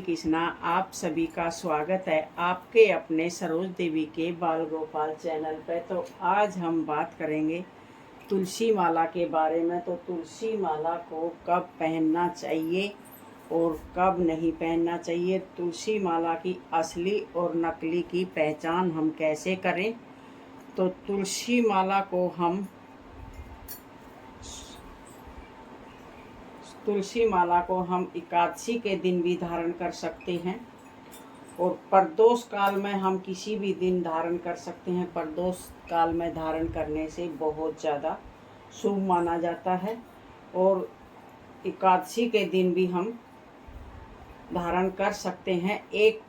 कृष्णा। आप सभी का स्वागत है आपके अपने सरोज देवी के बाल गोपाल चैनल पर। तो आज हम बात करेंगे तुलसी माला के बारे में। तो तुलसी माला को कब पहनना चाहिए और कब नहीं पहनना चाहिए, तुलसी माला की असली और नकली की पहचान हम कैसे करें। तो तुलसी माला को हम एकादशी के दिन भी धारण कर सकते हैं और प्रदोष काल में हम किसी भी दिन धारण कर सकते हैं। प्रदोष काल में धारण करने से बहुत ज़्यादा शुभ माना जाता है और एकादशी के दिन भी हम धारण कर सकते हैं। एक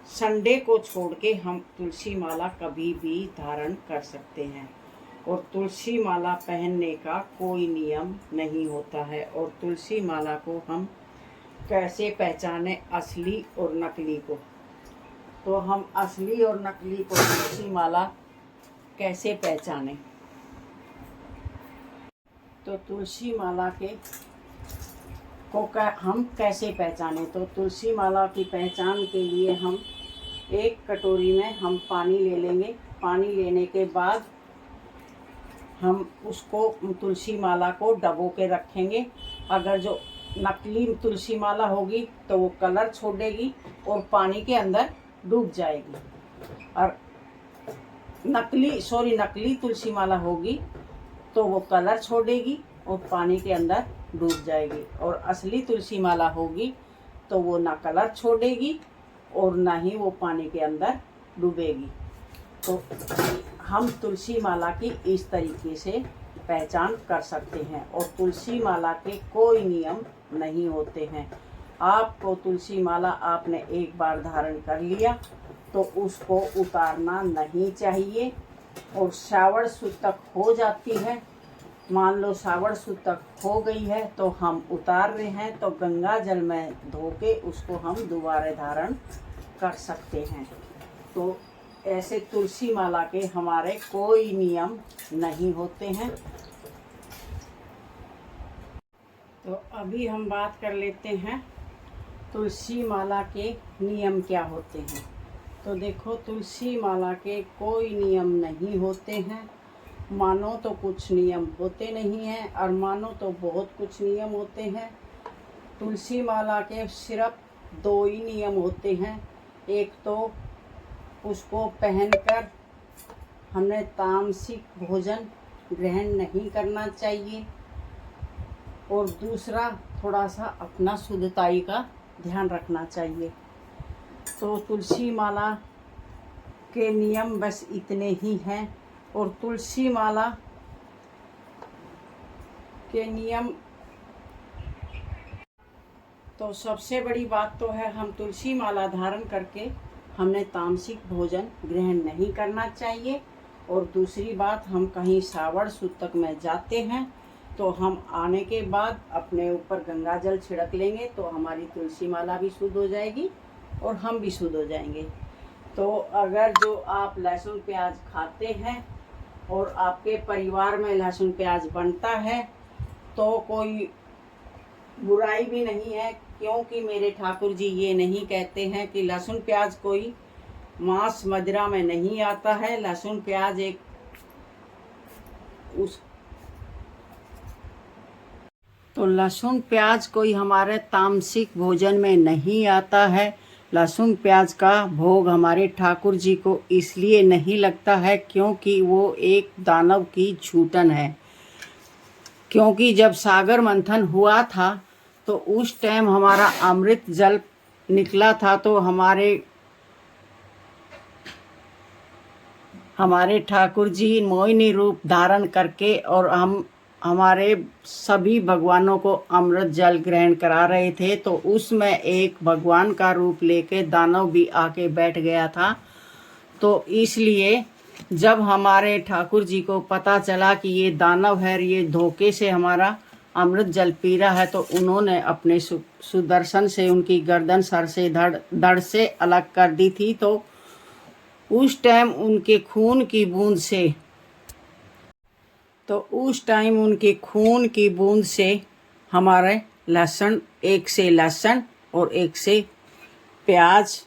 संडे को छोड़ के हम तुलसी माला कभी भी धारण कर सकते हैं और तुलसी माला पहनने का कोई नियम नहीं होता है। और तुलसी माला को हम कैसे पहचाने, असली और नकली को। तो हम असली और नकली को तुलसी माला कैसे पहचाने। तो तुलसी माला हम कैसे पहचाने। तो तुलसी माला की पहचान के लिए हम एक कटोरी में हम पानी ले लेंगे। पानी लेने के बाद हम उसको तुलसी माला को डबो के रखेंगे। अगर जो नकली तुलसी माला होगी तो वो कलर छोड़ेगी और पानी के अंदर डूब जाएगी, और नकली तुलसी माला होगी तो वो कलर छोड़ेगी और पानी के अंदर डूब जाएगी। और असली तुलसी माला होगी तो वो ना कलर छोड़ेगी और ना ही वो पानी के अंदर डूबेगी। तो हम तुलसी माला की इस तरीके से पहचान कर सकते हैं और तुलसी माला के कोई नियम नहीं होते हैं। आपको तुलसी माला आपने एक बार धारण कर लिया तो उसको उतारना नहीं चाहिए। और श्रावण सुद तक हो जाती है, मान लो श्रावण सुद तक हो गई है तो हम उतार रहे हैं तो गंगा जल में धो के उसको हम दोबारा धारण कर सकते हैं। तो ऐसे तुलसी माला के हमारे कोई नियम नहीं होते हैं। तो अभी हम बात कर लेते हैं तुलसी माला के नियम क्या होते हैं। तो देखो, तुलसी माला के कोई नियम नहीं होते हैं। मानो तो कुछ नियम होते नहीं हैं और मानो तो बहुत कुछ नियम होते हैं। तुलसी माला के सिर्फ दो ही नियम होते हैं। एक तो उसको पहनकर हमें तामसिक भोजन ग्रहण नहीं करना चाहिए और दूसरा थोड़ा सा अपना शुद्धताई का ध्यान रखना चाहिए। तो तुलसी माला के नियम बस इतने ही हैं। और तुलसी माला के नियम तो सबसे बड़ी बात तो है, हम तुलसी माला धारण करके हमने तामसिक भोजन ग्रहण नहीं करना चाहिए। और दूसरी बात, हम कहीं श्रावण सुद तक में जाते हैं तो हम आने के बाद अपने ऊपर गंगा जल छिड़क लेंगे तो हमारी तुलसी माला भी शुद्ध हो जाएगी और हम भी शुद्ध हो जाएंगे। तो अगर जो आप लहसुन प्याज खाते हैं और आपके परिवार में लहसुन प्याज बनता है तो कोई बुराई भी नहीं है, क्योंकि मेरे ठाकुर जी ये नहीं कहते हैं कि लहसुन प्याज कोई मांस मदिरा में नहीं आता है। लहसुन प्याज तो लहसुन प्याज कोई हमारे तामसिक भोजन में नहीं आता है। लहसुन प्याज का भोग हमारे ठाकुर जी को इसलिए नहीं लगता है क्योंकि वो एक दानव की छूटन है। क्योंकि जब सागर मंथन हुआ था तो उस टाइम हमारा अमृत जल निकला था तो हमारे ठाकुर जी मोहिनी रूप धारण करके और हमारे सभी भगवानों को अमृत जल ग्रहण करा रहे थे। तो उसमें एक भगवान का रूप लेके दानव भी आके बैठ गया था। तो इसलिए जब हमारे ठाकुर जी को पता चला कि ये दानव है, ये धोखे से हमारा अमृत जल पी रहा है, तो उन्होंने अपने सुदर्शन से उनकी गर्दन सर से धड़ से अलग कर दी थी। तो उस टाइम उनके खून की बूंद से हमारे लहसुन, एक से लहसुन और एक से प्याज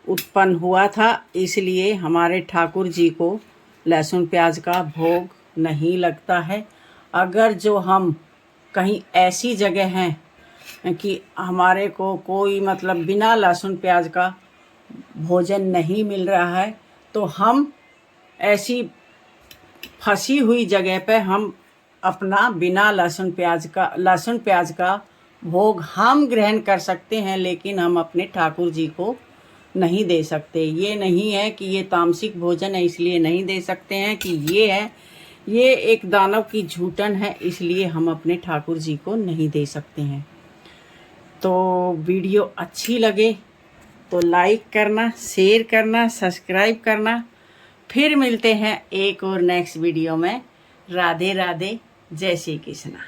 उत्पन्न हुआ था, इसलिए हमारे ठाकुर जी को लहसुन प्याज का भोग नहीं लगता है। अगर जो हम कहीं ऐसी जगह हैं कि हमारे को कोई मतलब बिना लहसुन प्याज का भोजन नहीं मिल रहा है, तो हम ऐसी फंसी हुई जगह पे हम अपना बिना लहसुन प्याज का भोग हम ग्रहण कर सकते हैं, लेकिन हम अपने ठाकुर जी को नहीं दे सकते। ये नहीं है कि ये तामसिक भोजन है इसलिए नहीं दे सकते हैं, कि ये एक दानव की झूठन है इसलिए हम अपने ठाकुर जी को नहीं दे सकते हैं। तो वीडियो अच्छी लगे तो लाइक करना, शेयर करना, सब्सक्राइब करना। फिर मिलते हैं एक और नेक्स्ट वीडियो में। राधे राधे, जय श्री कृष्णा।